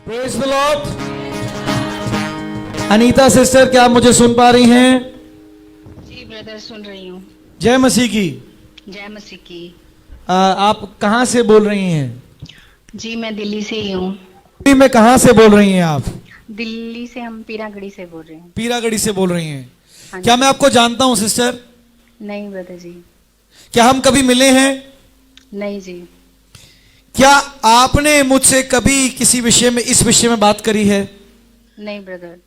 Praise the Lord. Anita sister, क्या आप मुझे सुन पा रही हैं? जी ब्रदर, सुन रही हूँ। जय मसीह की। जय मसीह की। आप कहाँ से बोल रही हैं? जी मैं दिल्ली से ही हूँ। दिल्ली में कहाँ से बोल रही हैं आप? दिल्ली से, हम पीरागढ़ी से बोल रहे हैं। पीरागढ़ी से बोल रही हैं। हाँ क्या जी। मैं आपको जानता हूँ सिस्टर? नहीं ब्रदर जी। क्या हम कभी मिले हैं? नहीं जी। क्या आपने मुझसे कभी किसी विषय में, इस विषय में बात करी है? नहीं ब्रदर।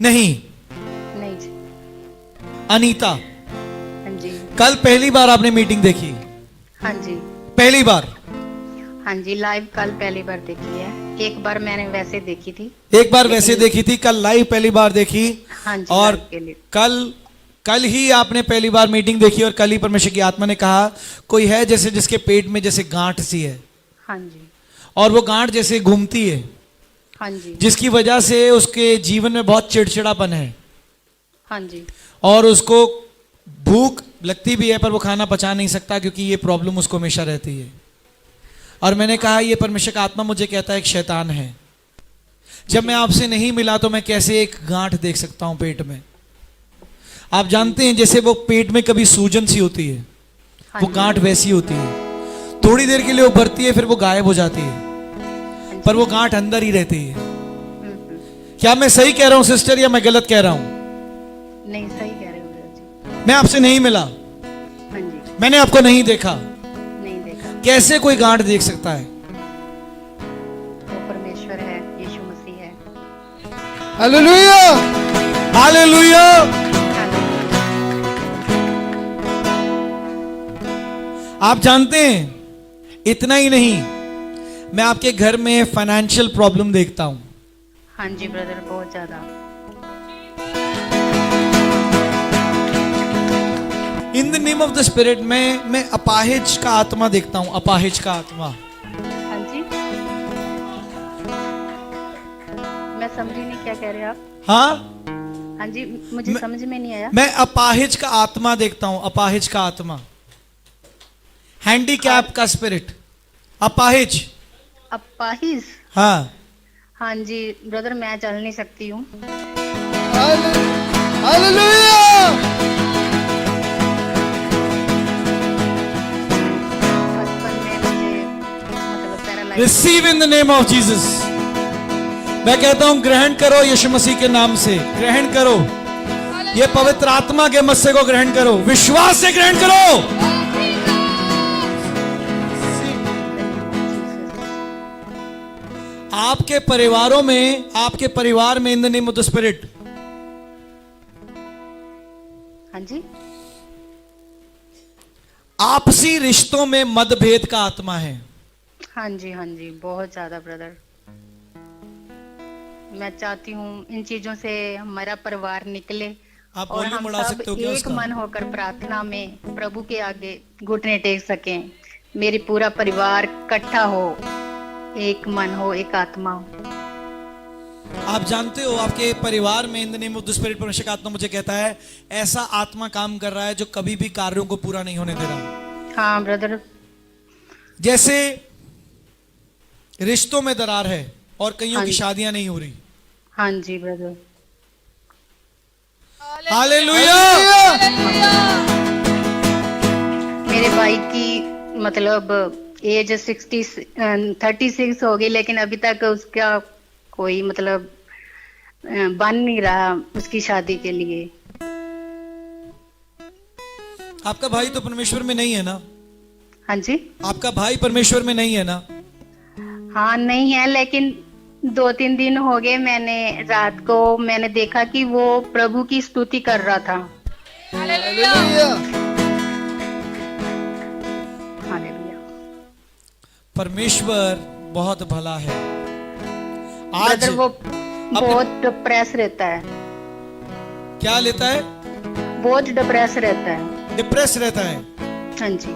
नहीं। नहीं जी। अनीता, हाँ जी। कल पहली बार आपने मीटिंग देखी? हाँ जी। पहली बार? हाँ जी, लाइव कल पहली बार देखी है। एक बार मैंने वैसे देखी थी। एक बार वैसे देखी थी, कल लाइव पहली बार देखी। हाँ जी। और live के लिए। कल ही आपने पहली बार मीटिंग देखी और कल ही परमेश्वर की आत्मा ने कहा कोई है जैसे जिसके पेट में जैसे गांठ सी है, हाँ जी। और वो गांठ जैसे घूमती है, हाँ जी। जिसकी वजह से उसके जीवन में बहुत चिड़चिड़ापन है, हाँ जी। और उसको भूख लगती भी है पर वो खाना पचा नहीं सकता क्योंकि ये प्रॉब्लम उसको हमेशा रहती है। और मैंने कहा ये परमेश्वर का आत्मा मुझे कहता है एक शैतान है। जब मैं आपसे नहीं मिला तो मैं कैसे एक गांठ देख सकता हूं पेट में? आप जानते हैं जैसे वो पेट में कभी सूजन सी होती है, हाँ वो जी। गांठ वैसी होती है। थोड़ी देर के लिए उभरती है, फिर वो गायब हो जाती है, हाँ जी। पर वो गांठ अंदर ही रहती है। हम्म। क्या मैं सही कह रहा हूं सिस्टर या मैं गलत कह रहा हूं? नहीं, सही कह रहे हो ब्रदर जी। मैं आपसे नहीं मिला, हाँ जी। मैंने आपको नहीं देखा, नहीं देखा। कैसे कोई गांठ देख सकता है? वो परमेश्वर है, यीशु मसीह है। Hallelujah, hallelujah. आप जानते हैं इतना ही नहीं, मैं आपके घर में फाइनेंशियल प्रॉब्लम देखता हूं। हाँ जी ब्रदर, बहुत ज्यादा। In the name of the spirit मैं अपाहिज का आत्मा देखता हूं, अपाहिज का आत्मा। हाँ जी। मैं समझी नहीं, क्या कह रहे हैं आप? हाँ, हाँ जी, मुझे समझ में नहीं आया। मैं अपाहिज का आत्मा देखता हूं, अपाहिज का आत्मा, हैंडीकैप का स्पिरिट, अपाहिज। अपाहिज? हाँ। हाँ जी ब्रदर, मैं चल नहीं सकती हूँ। हालेलुया। बचपन में मुझे मतलब paralyse. Receive in the name of Jesus. मैं कहता हूं ग्रहण करो यीशु मसीह के नाम से, ग्रहण करो ये पवित्र आत्मा के मस्से को, ग्रहण करो, विश्वास से ग्रहण करो। आपके परिवारों में, आपके परिवार में in the name of the spirit, हाँ जी। आपसी रिश्तों में मतभेद का आत्मा है। हाँ जी। हाँ जी, बहुत ज्यादा ब्रदर। मैं चाहती हूँ इन चीजों से हमारा परिवार निकले आप और वॉल्यूम हम बढ़ा सब सकते हो क्या एक उसका? मन होकर प्रार्थना में प्रभु के आगे घुटने टेक सकें। मेरी पूरा परिवार इकट्ठा हो, एक मन हो, एक आत्मा हो। आप जानते हो आपके परिवार में in the name of the spirit परमेश्वर का आत्मा मुझे कहता है ऐसा आत्मा काम कर रहा है जो कभी भी कार्यों को पूरा नहीं होने दे रहा। हाँ ब्रदर। जैसे रिश्तों में दरार है और कईयों हाँ की जी। शादियां नहीं हो रही। हाँ जी ब्रदर। हालेलुया। मेरे भाई की मतलब एज 36 हो गई, लेकिन अभी तक उसका कोई मतलब बन नहीं रहा उसकी शादी के लिए। आपका भाई तो परमेश्वर में नहीं है ना? हाँ जी। आपका भाई परमेश्वर में नहीं है ना? हाँ नहीं है, लेकिन 2-3 दिन हो गए, मैंने रात को मैंने देखा कि वो प्रभु की स्तुति कर रहा था। हालेलुया। परमेश्वर बहुत भला है। आज ब्रदर वो बहुत डिप्रेस रहता है, क्या लेता है? बहुत डिप्रेस रहता है। डिप्रेस रहता है। हाँ जी।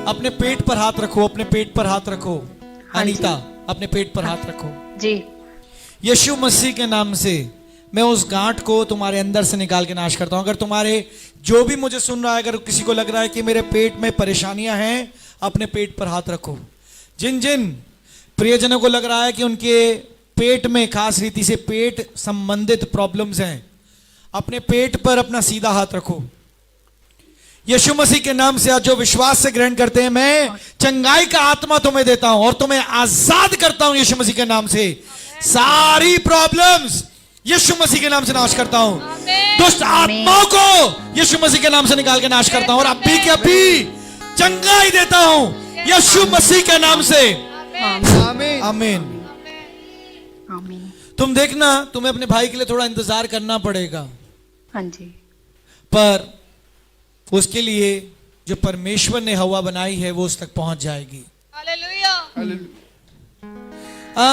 अपने पेट पर हाथ रखो, अपने पेट पर हाथ रखो। हाँ जी। अनीता, अपने पेट पर हाथ रखो। जी। यीशु मसीह के नाम से मैं उस गांठ को तुम्हारे अंदर से निकाल के नाश करता हूं। अगर तुम्हारे, जो भी मुझे सुन रहा है, अगर किसी को लग रहा है कि मेरे पेट में परेशानियां हैं, अपने पेट पर हाथ रखो। जिन जिन प्रियजनों को लग रहा है कि उनके पेट में खास रीति से पेट संबंधित प्रॉब्लम्स हैं, अपने पेट पर अपना सीधा हाथ रखो। यीशु मसीह के नाम से आज जो विश्वास से ग्रहण करते हैं, मैं चंगाई का आत्मा तुम्हें देता हूं और तुम्हें आजाद करता हूं यीशु मसीह के नाम से। सारी प्रॉब्लम्स यीशु मसीह के नाम से नाश करता हूं। दुष्ट आत्माओं को यीशु मसीह के नाम से निकाल के नाश करता हूं और अभी के अभी चंगाई देता हूं यीशु मसीह के नाम से। आमीन आमीन। आमीन। तुम देखना, तुम्हें अपने भाई के लिए थोड़ा इंतजार करना पड़ेगा, हाँ जी। पर उसके लिए जो परमेश्वर ने हवा बनाई है वो उस तक पहुंच जाएगी।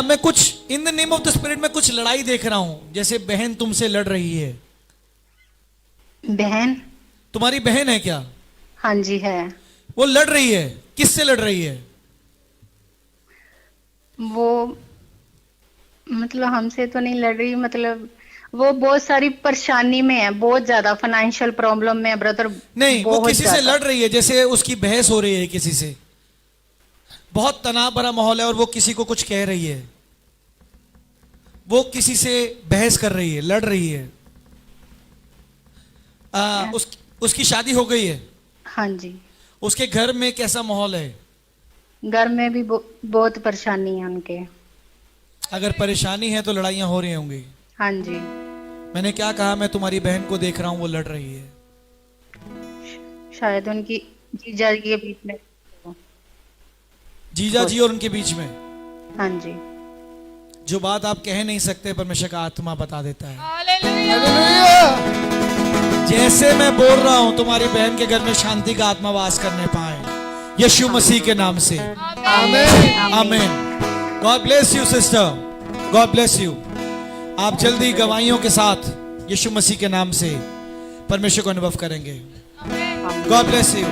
मैं कुछ in the name of the spirit में कुछ लड़ाई देख रहा हूं, जैसे बहन तुमसे लड़ रही है। बहन? तुम्हारी बहन है क्या? हाँ जी है। वो लड़ रही है, किससे लड़ रही है? वो मतलब हमसे तो नहीं लड़ रही, मतलब वो बहुत सारी परेशानी में है, बहुत ज्यादा फाइनेंशियल प्रॉब्लम में है ब्रदर। नहीं, वो किसी से लड़ रही है, जैसे उसकी बहस हो रही है किसी से, बहुत तनाव भरा माहौल है और वो किसी को कुछ कह रही है, वो किसी से बहस कर रही है, लड़ रही है। उसकी शादी हो गई है? हाँ जी। उसके घर में कैसा माहौल है? घर में भी बहुत परेशानी है उनके। अगर परेशानी है तो लड़ाइयां हो रही होंगी। हाँ जी। मैंने क्या कहा? मैं तुम्हारी बहन को देख रहा हूं, वो लड़ रही है। शायद उनकी जीजा जी के बीच में। जीजा जी और उनके बीच में? हाँ जी। जो बात आप कह नहीं सकते परमेश्वर का आत्मा बता देता है। जैसे मैं बोल रहा हूं तुम्हारी बहन के घर में शांति का आत्मा वास करने पाए यीशु मसीह के नाम से। आमीन। आमीन। God bless you sister, God bless you. आप जल्दी गवाहियों के साथ यीशु मसीह के नाम से परमेश्वर को अनुभव करेंगे। God bless you.